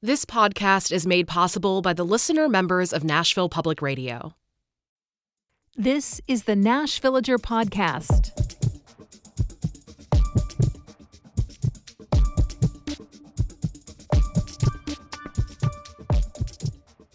This podcast is made possible by the listener members of Nashville Public Radio. This is the Nash Villager Podcast.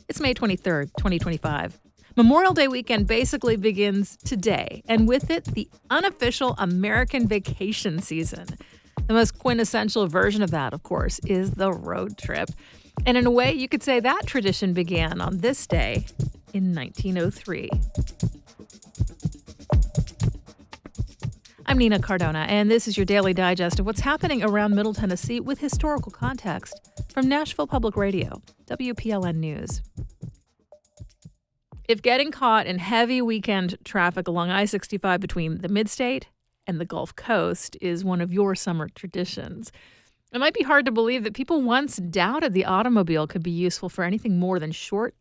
It's May 23rd, 2025. Memorial Day weekend basically begins today, and with it, the unofficial American vacation season. The most quintessential version of that, of course, is the road trip. And in a way, you could say that tradition began on this day in 1903. I'm Nina Cardona, and this is your daily digest of what's happening around Middle Tennessee with historical context from Nashville Public Radio, WPLN News. If getting caught in heavy weekend traffic along I-65 between the Midstate and the Gulf Coast is one of your summer traditions, it might be hard to believe that people once doubted the automobile could be useful for anything more than short,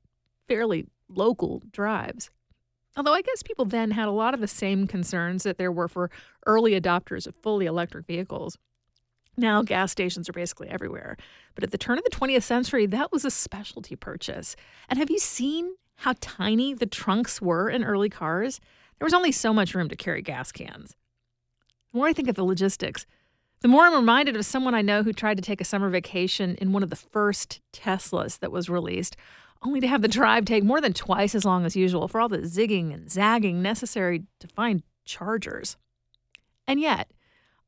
fairly local drives. Although I guess people then had a lot of the same concerns that there were for early adopters of fully electric vehicles. Now gas stations are basically everywhere. But at the turn of the 20th century, that was a specialty purchase. And have you seen how tiny the trunks were in early cars? There was only so much room to carry gas cans. The more I think of the logistics, the more I'm reminded of someone I know who tried to take a summer vacation in one of the first Teslas that was released, only to have the drive take more than twice as long as usual for all the zigging and zagging necessary to find chargers. And yet,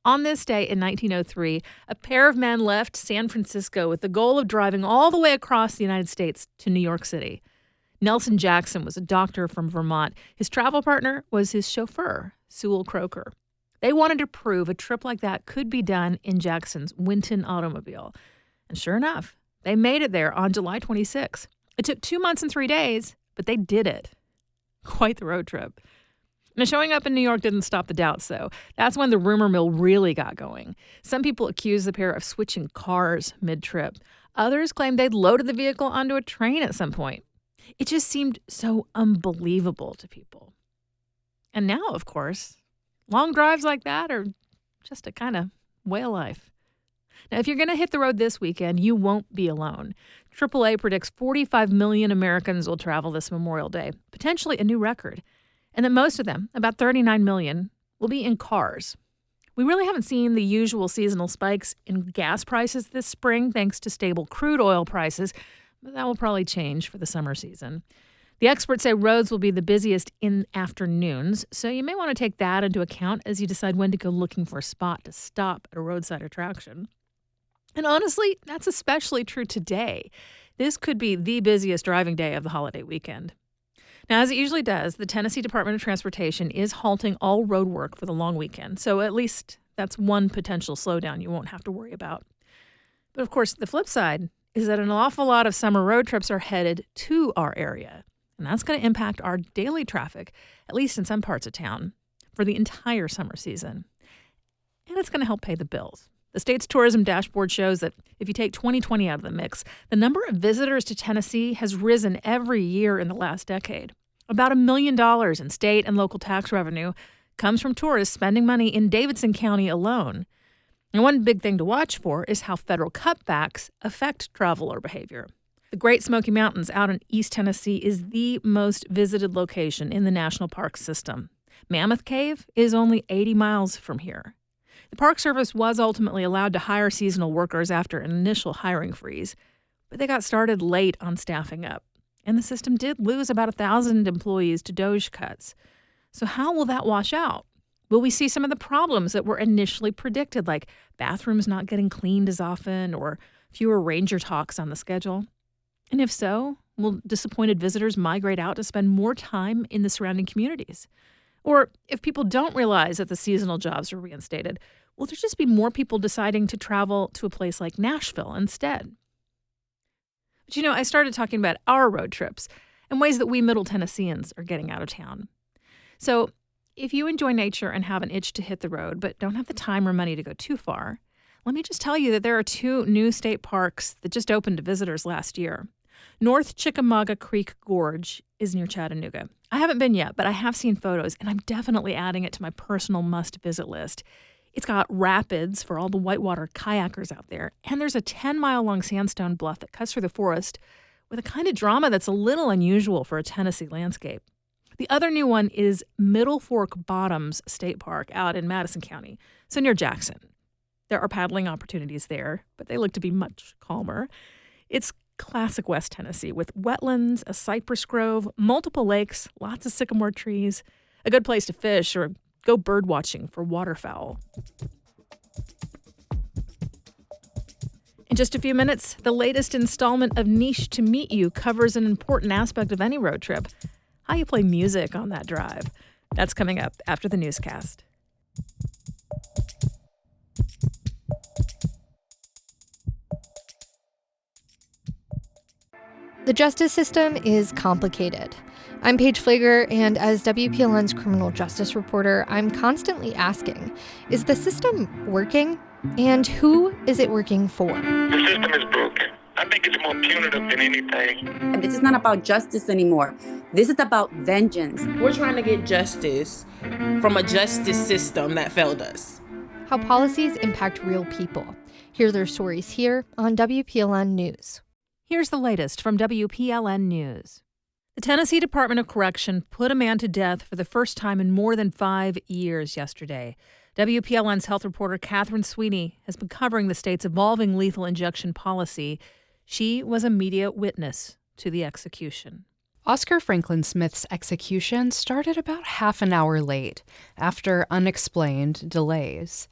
on this day in 1903, a pair of men left San Francisco with the goal of driving all the way across the United States to New York City. Nelson Jackson was a doctor from Vermont. His travel partner was his chauffeur, Sewell Croker. They wanted to prove a trip like that could be done in Jackson's Winton automobile. And sure enough, they made it there on July 26. It took 2 months and 3 days, but they did it. Quite the road trip. Now, showing up in New York didn't stop the doubts, though. That's when the rumor mill really got going. Some people accused the pair of switching cars mid-trip. Others claimed they'd loaded the vehicle onto a train at some point. It just seemed so unbelievable to people. And now, of course, long drives like that are just a kind of way of life. Now, if you're going to hit the road this weekend, you won't be alone. AAA predicts 45 million Americans will travel this Memorial Day, potentially a new record, and that most of them, about 39 million, will be in cars. We really haven't seen the usual seasonal spikes in gas prices this spring thanks to stable crude oil prices, but that will probably change for the summer season. The experts say roads will be the busiest in afternoons, so you may want to take that into account as you decide when to go looking for a spot to stop at a roadside attraction. And honestly, that's especially true today. This could be the busiest driving day of the holiday weekend. Now, as it usually does, the Tennessee Department of Transportation is halting all road work for the long weekend, so at least that's one potential slowdown you won't have to worry about. But of course, the flip side is that an awful lot of summer road trips are headed to our area. And that's going to impact our daily traffic, at least in some parts of town, for the entire summer season. And it's going to help pay the bills. The state's tourism dashboard shows that if you take 2020 out of the mix, the number of visitors to Tennessee has risen every year in the last decade. About $1 million in state and local tax revenue comes from tourists spending money in Davidson County alone. And one big thing to watch for is how federal cutbacks affect traveler behavior. The Great Smoky Mountains out in East Tennessee is the most visited location in the national park system. Mammoth Cave is only 80 miles from here. The Park Service was ultimately allowed to hire seasonal workers after an initial hiring freeze, but they got started late on staffing up, and the system did lose about 1,000 employees to DOJ cuts. So how will that wash out? Will we see some of the problems that were initially predicted, like bathrooms not getting cleaned as often or fewer ranger talks on the schedule? And if so, will disappointed visitors migrate out to spend more time in the surrounding communities? Or if people don't realize that the seasonal jobs are reinstated, will there just be more people deciding to travel to a place like Nashville instead? But I started talking about our road trips and ways that we Middle Tennesseans are getting out of town. So if you enjoy nature and have an itch to hit the road but don't have the time or money to go too far, let me just tell you that there are 2 new state parks that just opened to visitors last year. North Chickamauga Creek Gorge is near Chattanooga. I haven't been yet, but I have seen photos, and I'm definitely adding it to my personal must-visit list. It's got rapids for all the whitewater kayakers out there, and there's a 10-mile-long sandstone bluff that cuts through the forest with a kind of drama that's a little unusual for a Tennessee landscape. The other new one is Middle Fork Bottoms State Park out in Madison County, so near Jackson. There are paddling opportunities there, but they look to be much calmer. It's classic West Tennessee with wetlands, a cypress grove, multiple lakes, lots of sycamore trees, a good place to fish or go bird watching for waterfowl. In just a few minutes, the latest installment of Niche to Meet You covers an important aspect of any road trip, how you play music on that drive. That's coming up after the newscast. The justice system is complicated. I'm Paige Flager, and as WPLN's criminal justice reporter, I'm constantly asking, is the system working? And who is it working for? The system is broken. I think it's more punitive than anything. And this is not about justice anymore. This is about vengeance. We're trying to get justice from a justice system that failed us. How policies impact real people. Hear their stories here on WPLN News. Here's the latest from WPLN News. The Tennessee Department of Correction put a man to death for the first time in more than 5 years yesterday. WPLN's health reporter Catherine Sweeney has been covering the state's evolving lethal injection policy. She was a media witness to the execution. Oscar Franklin Smith's execution started about half an hour late, after unexplained delays.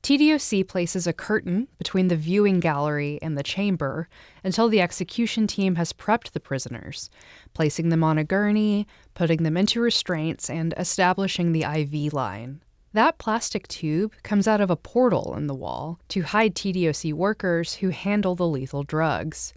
TDOC places a curtain between the viewing gallery and the chamber until the execution team has prepped the prisoners, placing them on a gurney, putting them into restraints, and establishing the IV line. That plastic tube comes out of a portal in the wall to hide TDOC workers who handle the lethal drugs.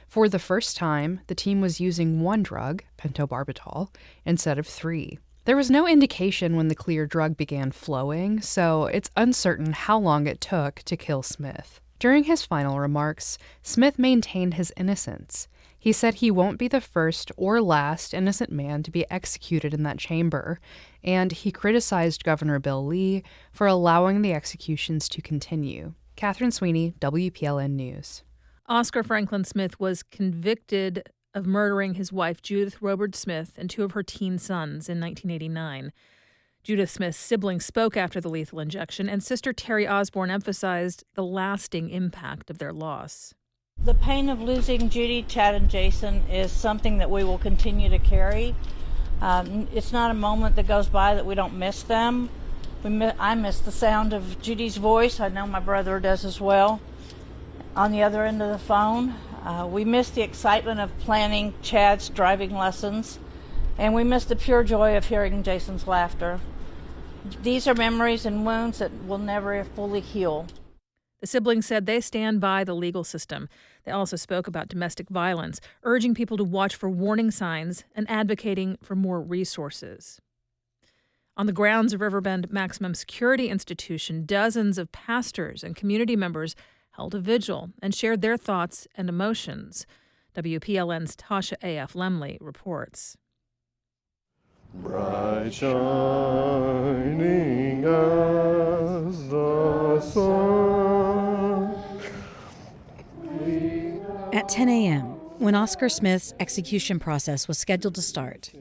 For the first time, the team was using one drug, pentobarbital, instead of 3. There was no indication when the clear drug began flowing, so it's uncertain how long it took to kill Smith. During his final remarks, Smith maintained his innocence. He said he won't be the first or last innocent man to be executed in that chamber, and he criticized Governor Bill Lee for allowing the executions to continue. Catherine Sweeney, WPLN News. Oscar Franklin Smith was convicted of murdering his wife, Judith Robert Smith, and 2 of her teen sons in 1989. Judith Smith's siblings spoke after the lethal injection, and sister Terry Osborne emphasized the lasting impact of their loss. The pain of losing Judy, Chad, and Jason is something that we will continue to carry. It's not a moment that goes by that we don't miss them. I miss the sound of Judy's voice. I know my brother does as well. On the other end of the phone, we miss the excitement of planning Chad's driving lessons, and we miss the pure joy of hearing Jason's laughter. These are memories and wounds that will never fully heal. The siblings said they stand by the legal system. They also spoke about domestic violence, urging people to watch for warning signs and advocating for more resources. On the grounds of Riverbend Maximum Security Institution, dozens of pastors and community members held a vigil and shared their thoughts and emotions. WPLN's Tasha A.F. Lemley reports. Bright shining as the sun. At 10 a.m., when Oscar Smith's execution process was scheduled to start,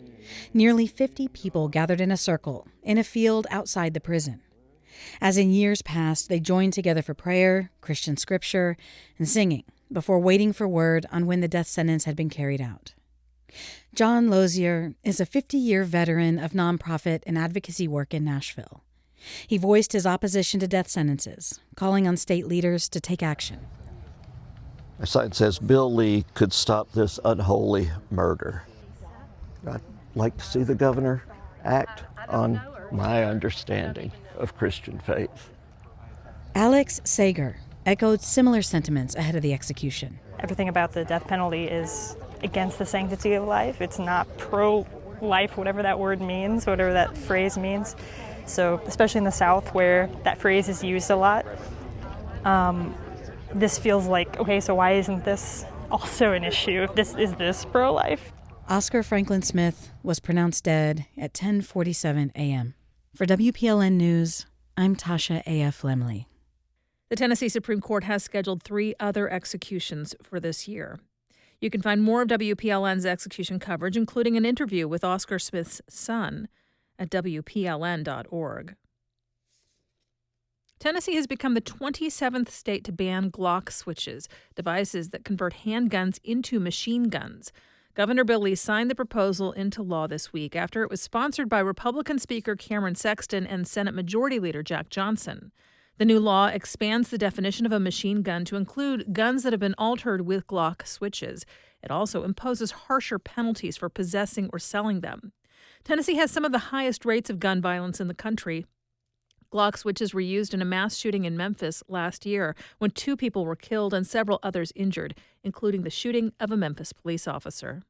nearly 50 people gathered in a circle in a field outside the prison. As in years past, they joined together for prayer, Christian scripture, and singing before waiting for word on when the death sentence had been carried out. John Lozier is a 50-year veteran of nonprofit and advocacy work in Nashville. He voiced his opposition to death sentences, calling on state leaders to take action. My sign says, Bill Lee could stop this unholy murder. I'd like to see the governor act on my understanding of Christian faith. Alex Sager echoed similar sentiments ahead of the execution. Everything about the death penalty is against the sanctity of life. It's not pro-life, whatever that word means, whatever that phrase means. So, especially in the South where that phrase is used a lot, this feels like, okay, so why isn't this also an issue? Is this pro-life? Oscar Franklin Smith was pronounced dead at 10:47 a.m. For WPLN News, I'm Tasha A.F. Lemley. The Tennessee Supreme Court has scheduled 3 other executions for this year. You can find more of WPLN's execution coverage, including an interview with Oscar Smith's son, at WPLN.org. Tennessee has become the 27th state to ban Glock switches, devices that convert handguns into machine guns. Governor Bill Lee signed the proposal into law this week after it was sponsored by Republican Speaker Cameron Sexton and Senate Majority Leader Jack Johnson. The new law expands the definition of a machine gun to include guns that have been altered with Glock switches. It also imposes harsher penalties for possessing or selling them. Tennessee has some of the highest rates of gun violence in the country. Glock switches were used in a mass shooting in Memphis last year when 2 people were killed and several others injured, including the shooting of a Memphis police officer.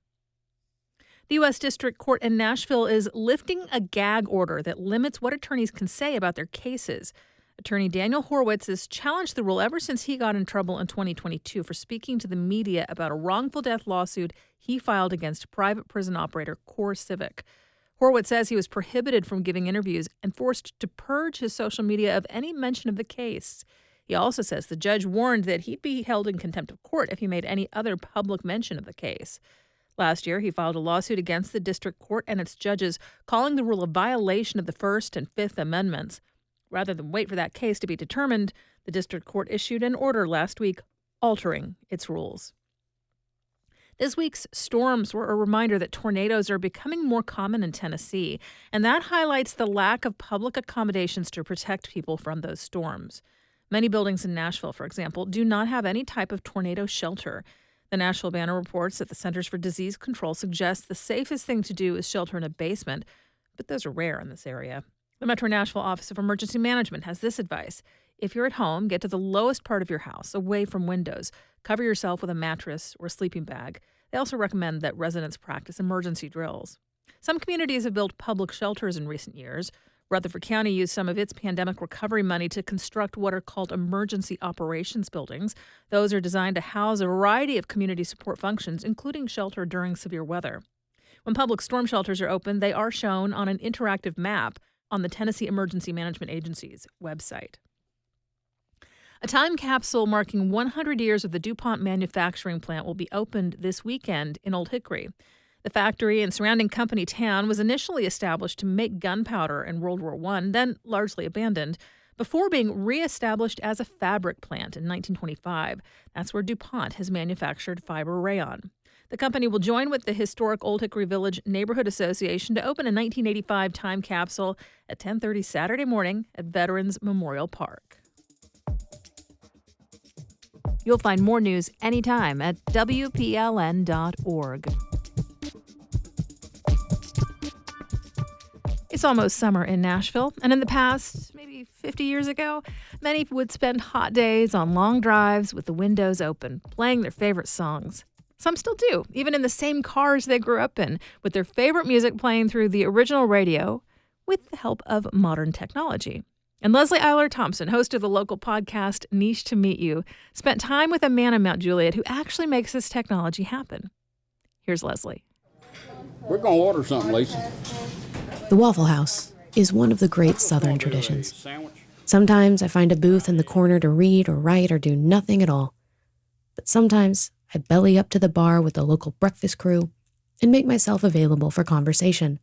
The U.S. District Court in Nashville is lifting a gag order that limits what attorneys can say about their cases. Attorney Daniel Horowitz has challenged the rule ever since he got in trouble in 2022 for speaking to the media about a wrongful death lawsuit he filed against private prison operator CoreCivic. Horowitz says he was prohibited from giving interviews and forced to purge his social media of any mention of the case. He also says the judge warned that he'd be held in contempt of court if he made any other public mention of the case. Last year, he filed a lawsuit against the district court and its judges, calling the rule a violation of the First and Fifth Amendments. Rather than wait for that case to be determined, the district court issued an order last week altering its rules. This week's storms were a reminder that tornadoes are becoming more common in Tennessee, and that highlights the lack of public accommodations to protect people from those storms. Many buildings in Nashville, for example, do not have any type of tornado shelter. The Nashville Banner reports that the Centers for Disease Control suggests the safest thing to do is shelter in a basement, but those are rare in this area. The Metro Nashville Office of Emergency Management has this advice. If you're at home, get to the lowest part of your house, away from windows. Cover yourself with a mattress or a sleeping bag. They also recommend that residents practice emergency drills. Some communities have built public shelters in recent years. Rutherford County used some of its pandemic recovery money to construct what are called emergency operations buildings. Those are designed to house a variety of community support functions, including shelter during severe weather. When public storm shelters are open, they are shown on an interactive map on the Tennessee Emergency Management Agency's website. A time capsule marking 100 years of the DuPont manufacturing plant will be opened this weekend in Old Hickory. The factory and surrounding company town was initially established to make gunpowder in World War I, then largely abandoned, before being reestablished as a fabric plant in 1925. That's where DuPont has manufactured fiber rayon. The company will join with the historic Old Hickory Village Neighborhood Association to open a 1985 time capsule at 10:30 Saturday morning at Veterans Memorial Park. You'll find more news anytime at WPLN.org. It's almost summer in Nashville, and in the past, maybe 50 years ago, many would spend hot days on long drives with the windows open, playing their favorite songs. Some still do, even in the same cars they grew up in, with their favorite music playing through the original radio with the help of modern technology. And Leslie Eiler Thompson, host of the local podcast Niche to Meet You, spent time with a man in Mount Juliet who actually makes this technology happen. Here's Leslie. We're going to order something, Lisa. The Waffle House is one of the great Southern traditions. Sometimes I find a booth in the corner to read or write or do nothing at all. But sometimes I belly up to the bar with the local breakfast crew and make myself available for conversation.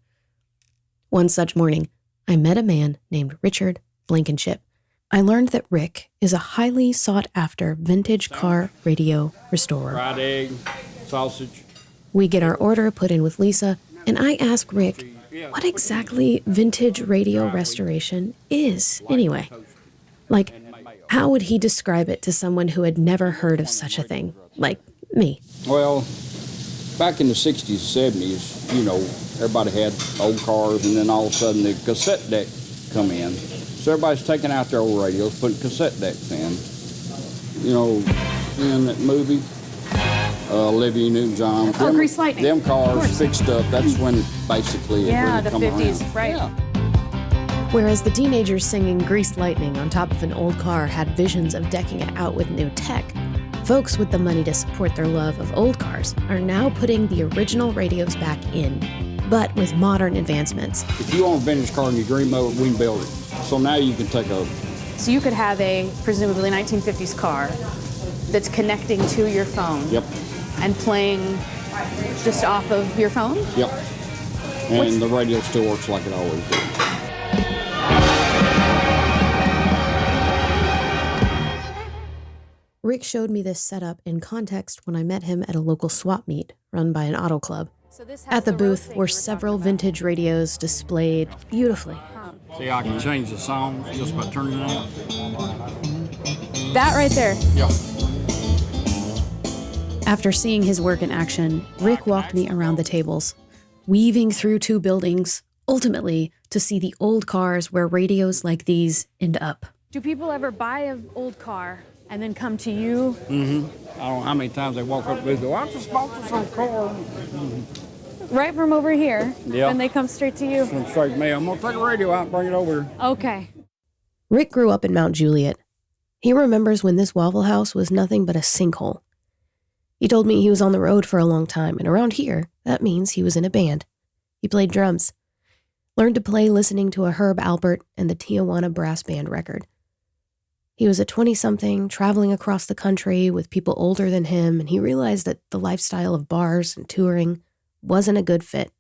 One such morning, I met a man named Richard Blankenship. I learned that Rick is a highly sought-after vintage car radio restorer. Fried egg, sausage. We get our order put in with Lisa, and I ask Rick what exactly vintage radio restoration is anyway. Like, how would he describe it to someone who had never heard of such a thing, like me? Well, back in the 60s, 70s, you know, everybody had old cars, and then all of a sudden the cassette deck come in. So everybody's taking out their old radios, putting cassette decks in. You know, in that movie, Olivia Newton-John. Grease Lightning. Them cars fixed up. That's when basically it really come around. Yeah, the 50s, right. Yeah. Whereas the teenagers singing Grease Lightning on top of an old car had visions of decking it out with new tech, folks with the money to support their love of old cars are now putting the original radios back in. but with modern advancements. If you want a vintage car and you dream of it, we can build it. So now you can take over. So you could have a presumably 1950s car that's connecting to your phone. Yep. And playing just off of your phone? Yep. And the radio still works like it always did. Rick showed me this setup in context when I met him at a local swap meet run by an auto club. At the booth were several vintage radios displayed beautifully. See, I can change the sound just by turning it on. That right there? Yeah. After seeing his work in action, Rick walked me around the tables, weaving through two buildings, ultimately to see the old cars where radios like these end up. Do people ever buy an old car and then come to you? Mm-hmm. I don't know how many times they walk up to me and go, I just bought this old car. Right from over here? Yeah. And they come straight to you? Come straight to me. I'm going to take a radio out and bring it over here. Okay. Rick grew up in Mount Juliet. He remembers when this Waffle House was nothing but a sinkhole. He told me he was on the road for a long time, and around here, that means he was in a band. He played drums. Learned to play listening to a Herb Alpert and the Tijuana Brass Band record. He was a 20-something, traveling across the country with people older than him, and he realized that the lifestyle of bars and touring wasn't a good fit.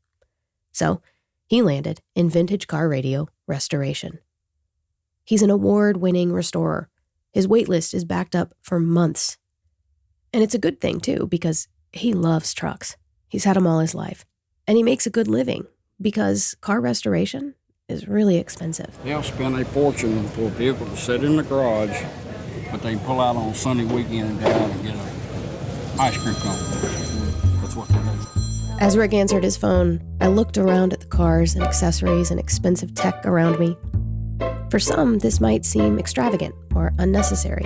So, he landed in vintage car radio restoration. He's an award-winning restorer. His wait list is backed up for months. And it's a good thing, too, because he loves trucks. He's had them all his life. And he makes a good living, because car restoration is really expensive. They'll spend a fortune for a vehicle to sit in the garage, but they pull out on Sunday weekend and go out and get an ice cream cone. That's what they do. As Rick answered his phone, I looked around at the cars and accessories and expensive tech around me. For some, this might seem extravagant or unnecessary.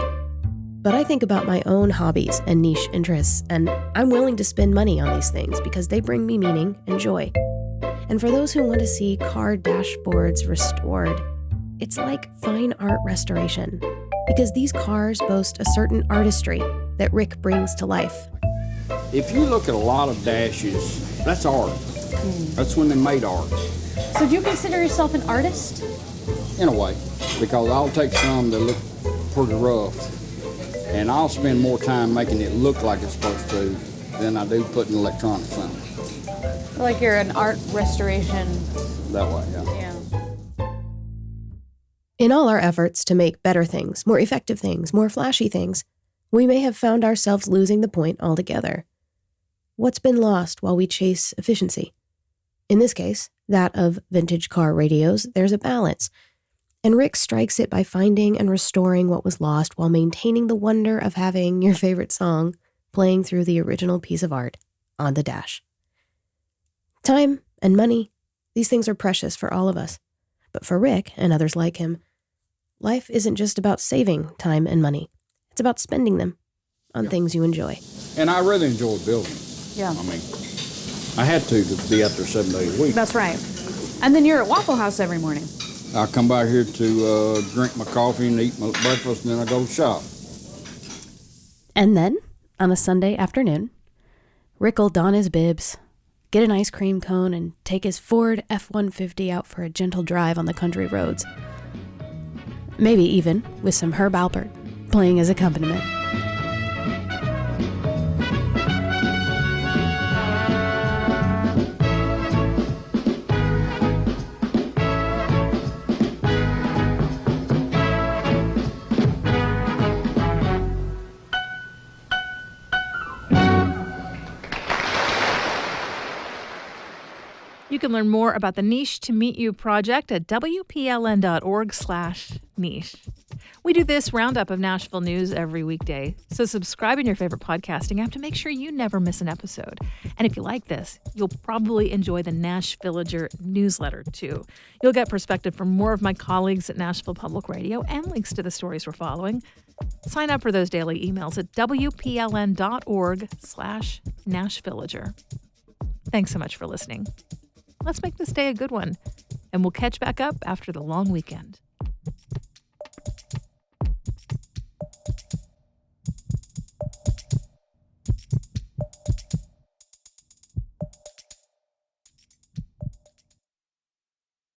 But I think about my own hobbies and niche interests, and I'm willing to spend money on these things because they bring me meaning and joy. And for those who want to see car dashboards restored, it's like fine art restoration, because these cars boast a certain artistry that Rick brings to life. If you look at a lot of dashes, that's art. That's when they made art. So do you consider yourself an artist? In a way, because I'll take some that look pretty rough, and I'll spend more time making it look like it's supposed to than I do putting electronics on it. Like you're an art restoration. That way, yeah. In all our efforts to make better things, more effective things, more flashy things, we may have found ourselves losing the point altogether. What's been lost while we chase efficiency? In this case, that of vintage car radios, there's a balance. And Rick strikes it by finding and restoring what was lost while maintaining the wonder of having your favorite song playing through the original piece of art on the dash. Time and money, these things are precious for all of us. But for Rick and others like him, life isn't just about saving time and money. It's about spending them on things you enjoy. And I really enjoy building. Yeah. I mean, I had to be out there 7 days a week. That's right. And then you're at Waffle House every morning. I come by here to drink my coffee and eat my breakfast, and then I go shop. And then, on a Sunday afternoon, Rick will don his bibs, get an ice cream cone, and take his Ford F-150 out for a gentle drive on the country roads. Maybe even with some Herb Alpert playing his accompaniment. You can learn more about the Niche to Meet You project at WPLN.org/niche. We do this roundup of Nashville news every weekday, so subscribe in your favorite podcasting app to make sure you never miss an episode. And if you like this, you'll probably enjoy the Nashvillager newsletter too. You'll get perspective from more of my colleagues at Nashville Public Radio and links to the stories we're following. Sign up for those daily emails at WPLN.org/Nashvillager. Thanks so much for listening. Let's make this day a good one, and we'll catch back up after the long weekend.